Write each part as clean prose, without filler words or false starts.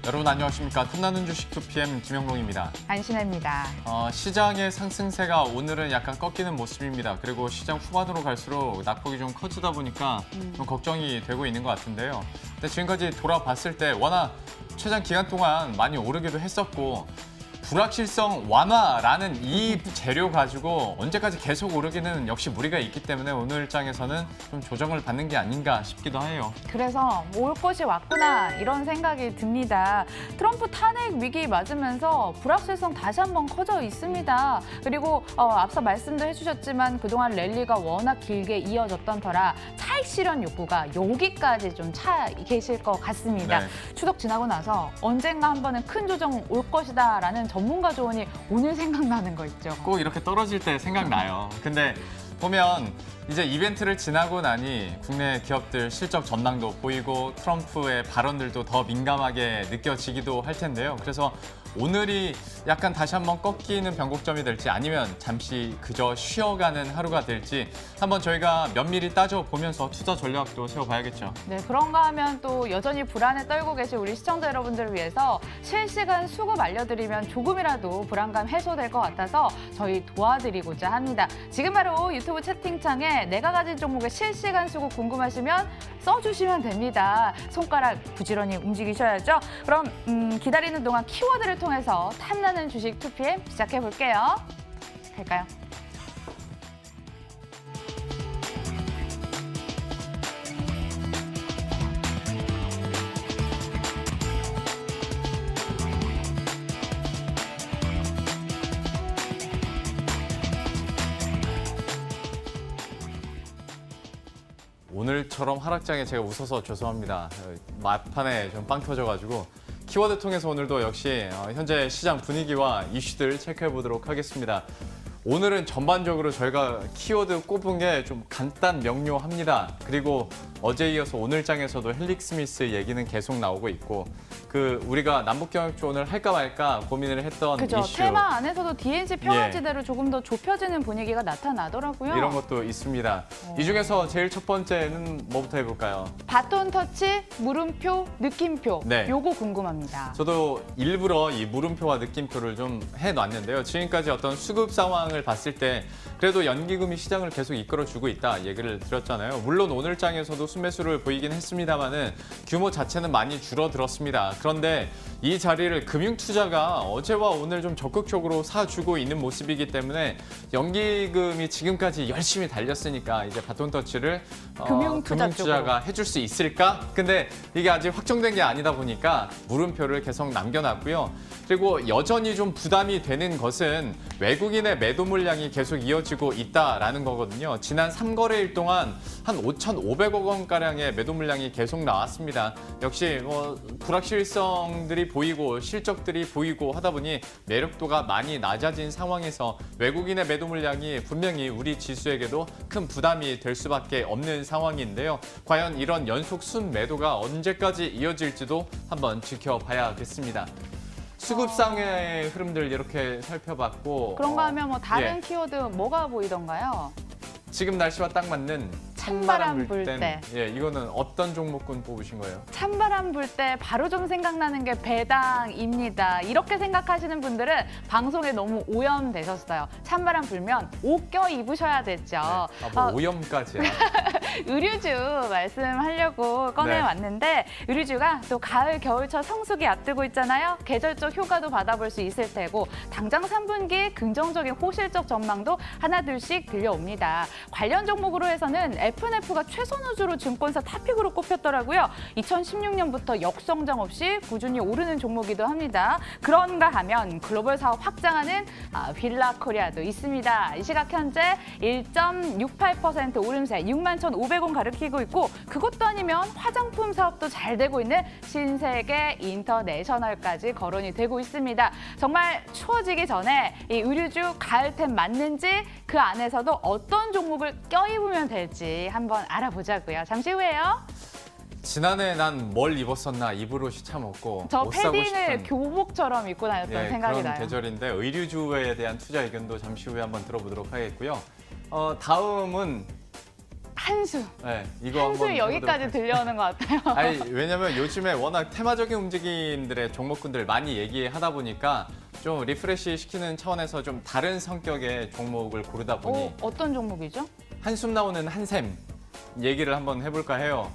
여러분 안녕하십니까. 탐나는 주식 2PM 김영롱입니다. 안신혜입니다. 시장의 상승세가 오늘은 약간 꺾이는 모습입니다. 그리고 시장 후반으로 갈수록 낙폭이 좀 커지다 보니까 좀 걱정이 되고 있는 것 같은데요. 근데 지금까지 돌아봤을 때 워낙 최장 기간 동안 많이 오르기도 했었고 불확실성 완화라는 이 재료 가지고 언제까지 계속 오르기는 역시 무리가 있기 때문에 오늘 장에서는 좀 조정을 받는 게 아닌가 싶기도 해요. 그래서 올 것이 왔구나 이런 생각이 듭니다. 트럼프 탄핵 위기 맞으면서 불확실성 다시 한번 커져 있습니다. 그리고 앞서 말씀도 해주셨지만 그동안 랠리가 워낙 길게 이어졌던 터라 차익 실현 욕구가 여기까지 좀 차 계실 것 같습니다. 네. 추석 지나고 나서 언젠가 한 번은 큰 조정 올 것이다라는 전문가 조언이 오늘 생각나는 거 있죠. 꼭 이렇게 떨어질 때 생각나요. 근데 보면 이제 이벤트를 지나고 나니 국내 기업들 실적 전망도 보이고 트럼프의 발언들도 더 민감하게 느껴지기도 할 텐데요. 그래서 오늘이 약간 다시 한번 꺾이는 변곡점이 될지 아니면 잠시 그저 쉬어가는 하루가 될지 한번 저희가 면밀히 따져보면서 투자 전략도 세워봐야겠죠. 네, 그런가 하면 또 여전히 불안에 떨고 계신 우리 시청자 여러분들을 위해서 실시간 수급 알려드리면 조금이라도 불안감 해소될 것 같아서 저희 도와드리고자 합니다. 지금 바로 유튜브 채팅창에 내가 가진 종목의 실시간 수급 궁금하시면 써주시면 됩니다. 손가락 부지런히 움직이셔야죠. 그럼 기다리는 동안 키워드를 통해서 탐나는 주식 2PM 시작해볼게요. 갈까요? 오늘처럼 하락장에 제가 웃어서 죄송합니다. 막판에 좀 빵 터져가지고 키워드 통해서 오늘도 역시 현재 시장 분위기와 이슈들 체크해 보도록 하겠습니다. 오늘은 전반적으로 저희가 키워드 꼽은 게 좀 간단 명료합니다. 그리고 어제 이어서 오늘 장에서도 헬릭 스미스 얘기는 계속 나오고 있고 우리가 남북경협조언을 할까 말까 고민을 했던 그죠. 이슈. 테마 안에서도 DNC 평화지대로 조금 더 좁혀지는 분위기가 나타나더라고요. 이런 것도 있습니다. 이 중에서 제일 첫 번째는 뭐부터 해볼까요? 바톤 터치, 물음표, 느낌표. 네. 요거 궁금합니다. 저도 일부러 이 물음표와 느낌표를 좀 해놨는데요. 지금까지 어떤 수급 상황을 봤을 때 그래도 연기금이 시장을 계속 이끌어주고 있다 얘기를 드렸잖아요. 물론 오늘 장에서도 순매수를 보이긴 했습니다만은 규모 자체는 많이 줄어들었습니다. 그런데 이 자리를 금융투자가 어제와 오늘 좀 적극적으로 사주고 있는 모습이기 때문에 연기금이 지금까지 열심히 달렸으니까 이제 바톤터치를 금융투자가 해줄 수 있을까? 근데 이게 아직 확정된 게 아니다 보니까 물음표를 계속 남겨놨고요. 그리고 여전히 좀 부담이 되는 것은 외국인의 매도 물량이 계속 이어지고 있다라는 거거든요. 지난 3거래일 동안 한 5,500억 원가량의 매도 물량이 계속 나왔습니다. 역시 불확실성들이 보이고 실적들이 보이고 하다 보니 매력도가 많이 낮아진 상황에서 외국인의 매도 물량이 분명히 우리 지수에게도 큰 부담이 될 수밖에 없는 상황인데요. 과연 이런 연속 순매도가 언제까지 이어질지도 한번 지켜봐야겠습니다. 수급상의 흐름들 이렇게 살펴봤고 그런가 하면 뭐 다른 키워드 뭐가 보이던가요? 지금 날씨와 딱 맞는 찬바람 불 때. 예, 이거는 어떤 종목군 뽑으신 거예요? 찬바람 불 때 바로 좀 생각나는 게 배당입니다. 이렇게 생각하시는 분들은 방송에 너무 오염되셨어요. 찬바람 불면 옷 껴 입으셔야 됐죠. 뭐 오염까지야. 의류주 말씀하려고 꺼내왔는데 의류주가 또 가을, 겨울철 성수기 앞두고 있잖아요. 계절적 효과도 받아볼 수 있을 테고 당장 3분기 긍정적인 호실적 전망도 하나둘씩 들려옵니다. 관련 종목으로 해서는 FNF가 최선우주로 증권사 탑픽으로 꼽혔더라고요. 2016년부터 역성장 없이 꾸준히 오르는 종목이기도 합니다. 그런가 하면 글로벌 사업 확장하는 빌라코리아도 있습니다. 이 시각 현재 1.68% 오름세 61,500원 가리키고 있고 그것도 아니면 화장품 사업도 잘 되고 있는 신세계 인터내셔널까지 거론이 되고 있습니다. 정말 추워지기 전에 이 의류주 가을템 맞는지 그 안에서도 어떤 종목을 껴입으면 될지 한번 알아보자고요. 잠시 후에요. 지난해 난 뭘 입었었나 입을 옷이 참 없고 저 옷 사고 패딩을 싶은 교복처럼 입고 다녔던 생각이 그런 나요. 계절인데 의류주에 대한 투자 의견도 잠시 후에 한번 들어보도록 하겠고요. 다음은 한숨. 네, 이거 한번 한숨이 여기까지 해보도록 들려오는 것 같아요. 아니, 왜냐면 요즘에 워낙 테마적인 움직임들의 종목군들 많이 얘기하다 보니까 좀 리프레시 시키는 차원에서 좀 다른 성격의 종목을 고르다 보니 어떤 종목이죠? 한숨 나오는 한샘 얘기를 한번 해볼까 해요.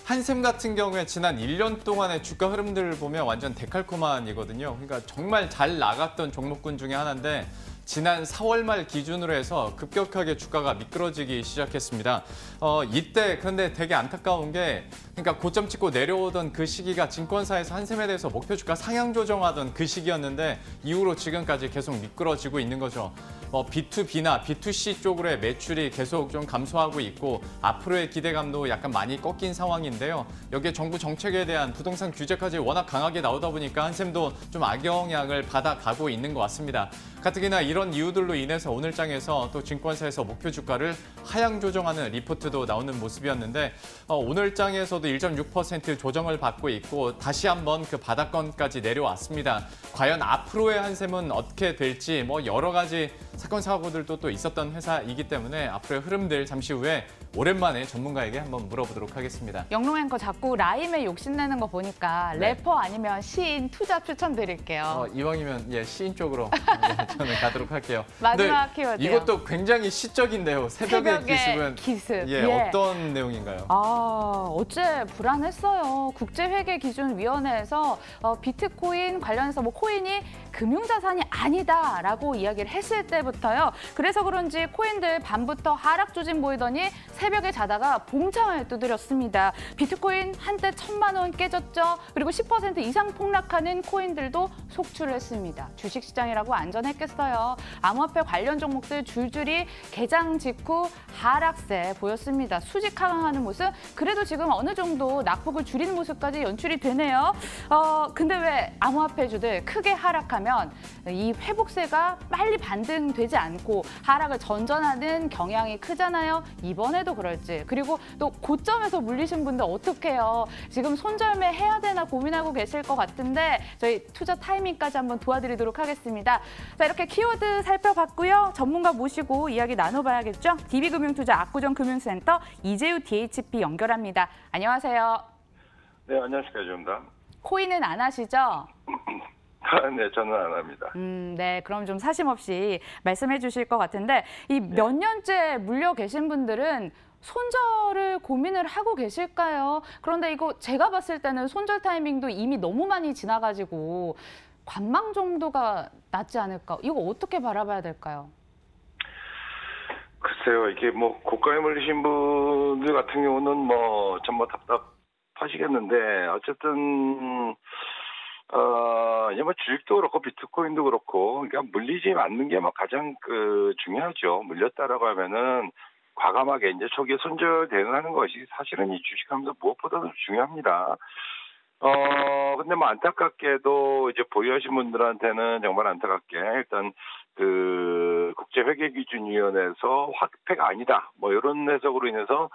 한샘 같은 경우에 지난 1년 동안의 주가 흐름들을 보면 완전 데칼코마니거든요. 그러니까 정말 잘 나갔던 종목군 중에 하나인데 지난 4월 말 기준으로 해서 급격하게 주가가 미끄러지기 시작했습니다. 이때 그런데 되게 안타까운 게 그러니까 고점 찍고 내려오던 그 시기가 증권사에서 한샘에 대해서 목표 주가 상향 조정하던 그 시기였는데 이후로 지금까지 계속 미끄러지고 있는 거죠. B2B나 B2C 쪽으로의 매출이 계속 좀 감소하고 있고 앞으로의 기대감도 약간 많이 꺾인 상황인데요. 여기에 정부 정책에 대한 부동산 규제까지 워낙 강하게 나오다 보니까 한샘도 좀 악영향을 받아가고 있는 것 같습니다. 가뜩이나 이런 이유들로 인해서 오늘 장에서 또 증권사에서 목표 주가를 하향 조정하는 리포트도 나오는 모습이었는데 오늘 장에서도 1.6% 조정을 받고 있고 다시 한번 그 바닥권까지 내려왔습니다. 과연 앞으로의 한샘은 어떻게 될지 여러 가지 사건 사고들도 또 있었던 회사이기 때문에 앞으로의 흐름들 잠시 후에 오랜만에 전문가에게 한번 물어보도록 하겠습니다. 영롱 앵커 자꾸 라임에 욕심내는 거 보니까 네. 래퍼 아니면 시인 투자 추천드릴게요. 이왕이면 시인 쪽으로 저는 가도록 할게요. 마지막 키워드. 이것도 굉장히 시적인데요. 새벽의 기습은 기습. 어떤 내용인가요? 어제 불안했어요. 국제회계기준위원회에서 비트코인 관련해서 코인이 금융자산이 아니다라고 이야기를 했을 때부터요. 그래서 그런지 코인들 밤부터 하락 조짐 보이더니 새벽에 자다가 봉창을 두드렸습니다. 비트코인 한때 1,000만 원 깨졌죠. 그리고 10% 이상 폭락하는 코인들도 속출을 했습니다. 주식시장이라고 안전했겠어요. 암호화폐 관련 종목들 줄줄이 개장 직후 하락세 보였습니다. 수직 하강하는 모습, 그래도 지금 어느 정도 낙폭을 줄이는 모습까지 연출이 되네요. 근데 왜 암호화폐주들 크게 하락하면 이 회복세가 빨리 반등되지 않고 하락을 전전하는 경향이 크잖아요. 이번에도 그럴지. 그리고 또 고점에서 물리신 분들 어떡해요. 지금 손절매 해야 되나 고민하고 계실 것 같은데 저희 투자 타이밍까지 한번 도와드리도록 하겠습니다. 자, 이렇게 키워드 살펴봤고요. 전문가 모시고 이야기 나눠봐야겠죠. DB금융투자 압구정금융센터 이재우 DHP 연결합니다. 안녕하세요. 네, 안녕하십니까. 조입니다. 코인은 안 하시죠? 네, 저는 안 합니다. 네, 그럼 좀 사심 없이 말씀해 주실 것 같은데 이 몇 년째 물려 계신 분들은 손절을 고민을 하고 계실까요? 그런데 이거 제가 봤을 때는 손절 타이밍도 이미 너무 많이 지나가지고 관망 정도가 낫지 않을까? 이거 어떻게 바라봐야 될까요? 글쎄요, 이게 고가에 물리신 분들 같은 경우는 정말 답답하시겠는데, 어쨌든, 주식도 그렇고 비트코인도 그렇고, 그러니까 물리지 않는 게 가장 중요하죠. 물렸다라고 하면은 과감하게 이제 초기에 손절 대응하는 것이 사실은 이 주식하면서 무엇보다도 중요합니다. 근데 안타깝게도 이제 보유하신 분들한테는 정말 안타깝게 일단 국제회계기준위원회에서 화폐가 아니다. 이런 해석으로 인해서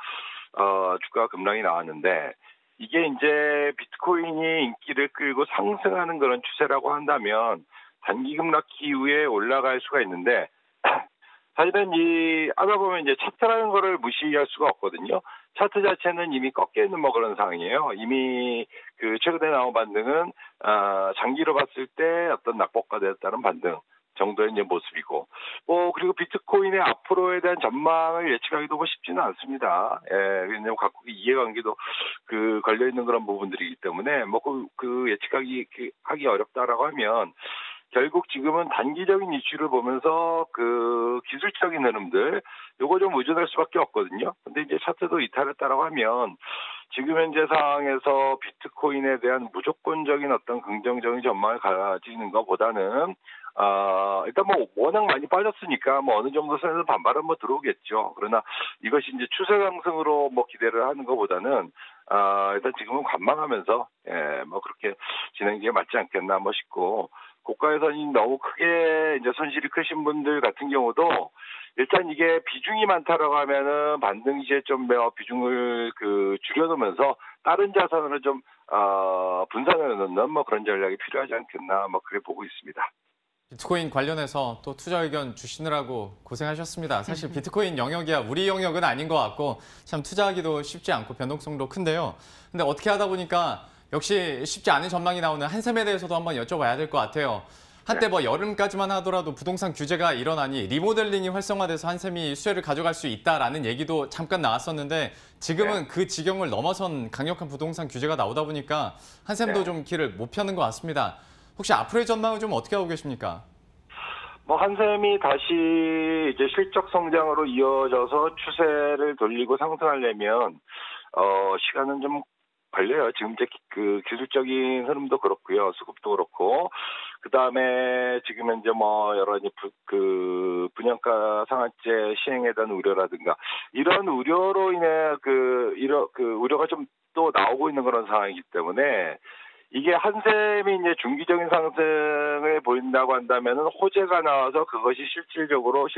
주가 급락이 나왔는데 이게 이제 비트코인이 인기를 끌고 상승하는 그런 추세라고 한다면 단기 급락 이후에 올라갈 수가 있는데 사실은 하다 보면 이제 차트라는 거를 무시할 수가 없거든요. 차트 자체는 이미 꺾여 있는 그런 상황이에요. 이미 최근에 나온 반등은 장기로 봤을 때 어떤 낙폭과 되었다는 반등 정도의 이제 모습이고, 그리고 비트코인의 앞으로에 대한 전망을 예측하기도 쉽지는 않습니다. 왜냐면 각국의 이해관계도 걸려 있는 그런 부분들이기 때문에 예측하기 어렵다라고 하면. 결국 지금은 단기적인 이슈를 보면서 기술적인 흐름들 요거 좀 의존할 수밖에 없거든요. 근데 이제 차트도 이탈했다라고 하면 지금 현재 상황에서 비트코인에 대한 무조건적인 어떤 긍정적인 전망을 가지는 것보다는 일단 워낙 많이 빠졌으니까 어느 정도 선에서 반발은 들어오겠죠. 그러나 이것이 이제 추세 상승으로 기대를 하는 것보다는 일단 지금은 관망하면서 그렇게 진행하는 게 맞지 않겠나 싶고, 고가에서 너무 크게 이제 손실이 크신 분들 같은 경우도 일단 이게 비중이 많다라고 하면은 반등 시에 좀 비중을 줄여놓으면서 다른 자산으로 좀 분산해 놓는 그런 전략이 필요하지 않겠나 그렇게 보고 있습니다. 비트코인 관련해서 또 투자 의견 주시느라고 고생하셨습니다. 사실 비트코인 영역이야 우리 영역은 아닌 것 같고 참 투자하기도 쉽지 않고 변동성도 큰데요. 근데 어떻게 하다 보니까 역시 쉽지 않은 전망이 나오는 한샘에 대해서도 한번 여쭤봐야 될 것 같아요. 한때 뭐 여름까지만 하더라도 부동산 규제가 일어나니 리모델링이 활성화돼서 한샘이 수혜를 가져갈 수 있다라는 얘기도 잠깐 나왔었는데 지금은 그 지경을 넘어선 강력한 부동산 규제가 나오다 보니까 한샘도 좀 길을 못 펴는 것 같습니다. 혹시 앞으로의 전망은 좀 어떻게 하고 계십니까? 뭐 한샘이 다시 이제 실적 성장으로 이어져서 추세를 돌리고 상승하려면 시간은 좀 걸려요. 지금 이제 그 기술적인 흐름도 그렇고요, 수급도 그렇고, 그 다음에 지금 현재 뭐 여러 가지 그 분양가 상한제 시행에 대한 우려라든가 이런 우려로 인해 그 우려가 좀 또 나오고 있는 그런 상황이기 때문에. 이게 한샘이 이제 중기적인 상승을 보인다고 한다면은 호재가 나와서 그것이 실질적으로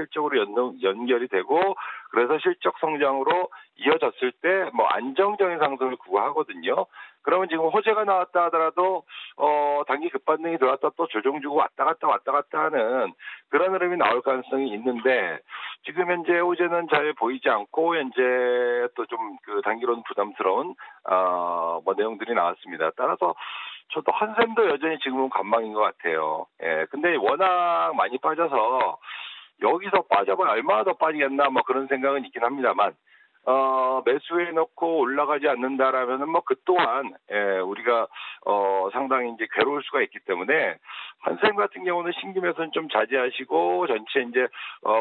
연결이 되고 그래서 실적 성장으로 이어졌을 때 뭐 안정적인 상승을 구가하거든요. 그러면 지금 호재가 나왔다 하더라도 단기 급반등이 들어왔다 또 조정 주고 왔다 갔다 하는 그런 흐름이 나올 가능성이 있는데 지금 현재 호재는 잘 보이지 않고 현재 또 좀 그 단기로는 부담스러운 뭐 내용들이 나왔습니다. 따라서 저도 한샘도 여전히 지금은 관망인 것 같아요. 예, 근데 워낙 많이 빠져서 여기서 빠져봐야 얼마나 더 빠지겠나 뭐 그런 생각은 있긴 합니다만 매수해 놓고 올라가지 않는다라면은 뭐 그 또한 우리가 상당히 이제 괴로울 수가 있기 때문에 한샘 같은 경우는 신규 매수는 좀 자제하시고 전체 이제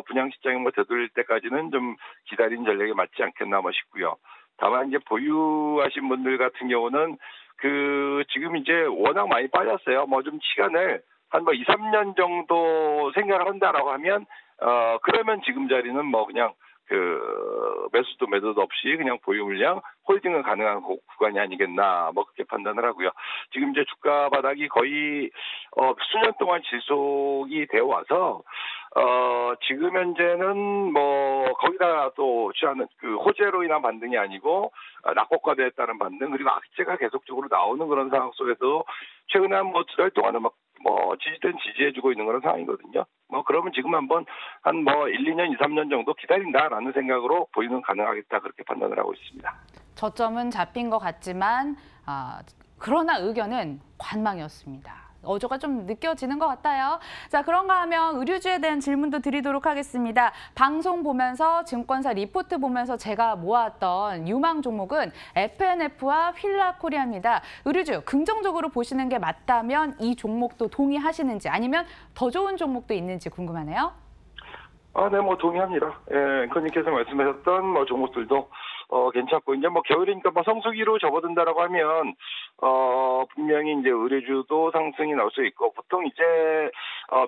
분양 시장이 뭐 되돌릴 때까지는 좀 기다리는 전략이 맞지 않겠나 뭐 싶고요. 다만 이제 보유하신 분들 같은 경우는 지금 이제 워낙 많이 빠졌어요. 뭐 좀 시간을 한 뭐 2, 3년 정도 생각을 한다라고 하면 그러면 지금 자리는 뭐 그냥 매수도 매도도 없이 그냥 보유 물량 홀딩은 가능한 구간이 아니겠나 뭐 그렇게 판단을 하고요. 지금 이제 주가 바닥이 거의 수년 동안 지속이 되어 와서 지금 현재는 뭐 거기다 또 취하는 그 호재로 인한 반등이 아니고 낙폭과대에 따른 반등 그리고 악재가 계속적으로 나오는 그런 상황 속에서 최근에 한 뭐 두 달 동안은 지지된 지지해주고 있는 그런 상황이거든요. 뭐 그러면 지금 한번 한 뭐 1, 2년, 2, 3년 정도 기다린다라는 생각으로 보유는 가능하겠다 그렇게 판단을 하고 있습니다. 저점은 잡힌 것 같지만 그러나 의견은 관망이었습니다. 어조가 좀 느껴지는 것 같아요. 자, 그런가 하면 의류주에 대한 질문도 드리도록 하겠습니다. 방송 보면서 증권사 리포트 보면서 제가 모았던 유망 종목은 FNF와 휠라코리아입니다. 의류주 긍정적으로 보시는 게 맞다면 이 종목도 동의하시는지 아니면 더 좋은 종목도 있는지 궁금하네요. 네, 뭐 동의합니다. 예, 앵커님께서 말씀하셨던 뭐 종목들도 괜찮고 이제 뭐 겨울이니까 뭐 성수기로 접어든다라고 하면 분명히 이제 의류주도 상승이 나올 수 있고 보통 이제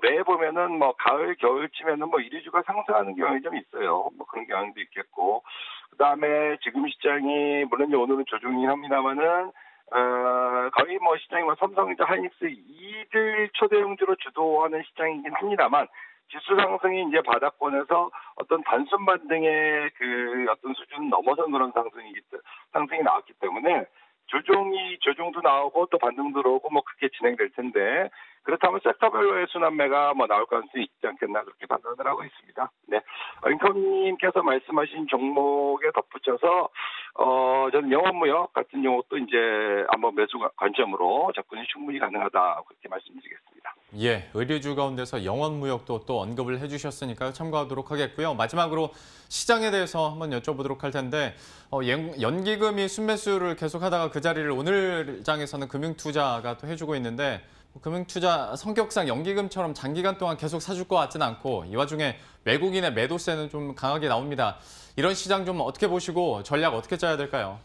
매해 보면은 뭐 가을 겨울쯤에는 뭐 의류주가 상승하는 경향이 좀 있어요. 뭐 그런 경향도 있겠고 그다음에 지금 시장이 물론 이제 오늘은 조정이긴 합니다만은 거의 뭐 시장이 뭐 삼성전자, 하이닉스 이들 초대형주로 주도하는 시장이긴 합니다만. 지수 상승이 이제 바닥권에서 어떤 단순 반등의 그 어떤 수준을 넘어선 그런 상승이 나왔기 때문에 조정도 나오고 또 반등도 들어오고 뭐 그렇게 진행될 텐데 그렇다면 섹터별로의 순환매가 뭐 나올 가능성이 있지 않겠나 그렇게 판단을 하고 있습니다. 네, 앵커님께서 말씀하신 종목에 덧붙여서 저는 영업무역 같은 경우도 이제 한번 매수 관점으로 접근이 충분히 가능하다 그렇게 말씀드리겠습니다. 예, 의류주 가운데서 영업무역도 또 언급을 해주셨으니까요. 참고하도록 하겠고요. 마지막으로 시장에 대해서 한번 여쭤보도록 할 텐데 연기금이 순매수를 계속하다가 그 자리를 오늘 장에서는 금융투자가 또 해주고 있는데 금융투자 성격상 연기금처럼 장기간 동안 계속 사줄 것 같지는 않고 이 와중에 외국인의 매도세는 좀 강하게 나옵니다. 이런 시장 좀 어떻게 보시고 전략 어떻게 짜야 될까요?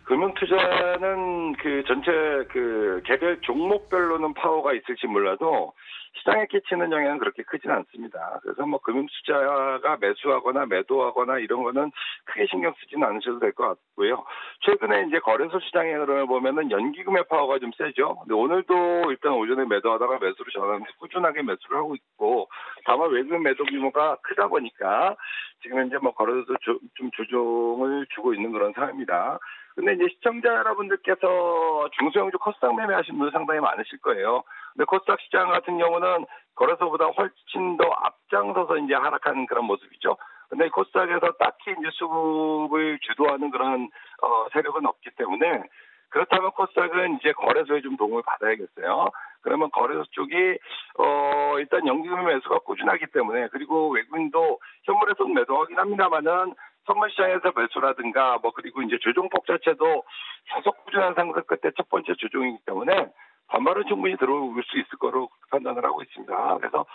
금융투자는 그 전체 그 개별 종목별로는 파워가 있을지 몰라도 시장에 끼치는 영향은 그렇게 크진 않습니다. 그래서 뭐 금융투자가 매수하거나 매도하거나 이런 거는 크게 신경 쓰지는 않으셔도 될 것 같고요. 최근에 이제 거래소 시장의 흐름을 보면은 연기금의 파워가 좀 세죠. 근데 오늘도 일단 오전에 매도하다가 매수로 전환하면서 꾸준하게 매수를 하고 있고 다만 외국인 매도 규모가 크다 보니까 지금 현재 뭐 거래소도 좀 조정을 주고 있는 그런 상황입니다. 근데 이제 시청자 여러분들께서 중소형주 코스닥 매매하신 분들 상당히 많으실 거예요. 근데 코스닥 시장 같은 경우는 거래소보다 훨씬 더 앞장서서 이제 하락하는 그런 모습이죠. 근데 코스닥에서 딱히 이제 수급을 주도하는 그런 세력은 없기 때문에 그렇다면 코스닥은 이제 거래소에 좀 도움을 받아야겠어요. 그러면 거래소 쪽이 일단 연기금 매수가 꾸준하기 때문에 그리고 외국인도 현물에서 매도하긴 합니다만은 선물 시장에서 매수라든가 그리고 이제 조정폭 자체도 계속 꾸준한 상승 끝에 첫 번째 조정이기 때문에 반발은 충분히 들어올 수 있을 거로 판단을 하고 있습니다. 그래서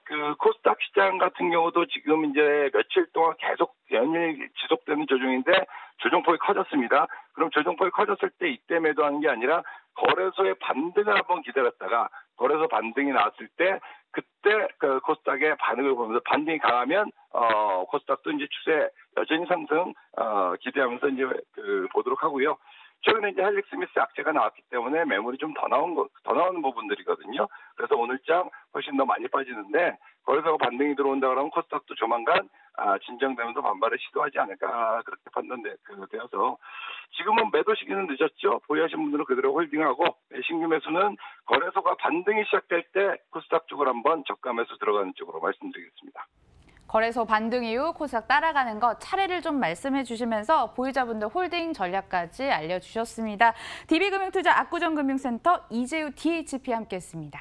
그 코스닥 시장 같은 경우도 지금 이제 며칠 동안 계속 연일 지속되는 조정인데 조정폭이 커졌습니다. 그럼 조정폭이 커졌을 때 이때 매도하는 게 아니라 거래소의 반등을 한번 기다렸다가 거래소 반등이 나왔을 때 그때 그 코스닥의 반응을 보면서 반등이 강하면 코스닥도 이제 추세 여전히 상승 기대하면서 이제 보도록 하고요. 최근에 이제 헬릭 스미스 악재가 나왔기 때문에 매물이 좀 더 나오는 부분들이거든요. 그래서 오늘장 훨씬 더 많이 빠지는데 거기서 반등이 들어온다 그러면 코스닥도 조만간 진정되면서 반발을 시도하지 않을까 그렇게 판단되어서 지금은 매도 시기는 늦었죠. 보유하신 분들은 그대로 홀딩하고 신규 매수는 거래소가 반등이 시작될 때 코스닥 쪽으로 한번 저가 매수 들어가는 쪽으로 말씀드리겠습니다. 거래소 반등 이후 코스닥 따라가는 것 차례를 좀 말씀해 주시면서 보유자분들 홀딩 전략까지 알려주셨습니다. DB금융투자 압구정금융센터 이재우 DHP 함께했습니다.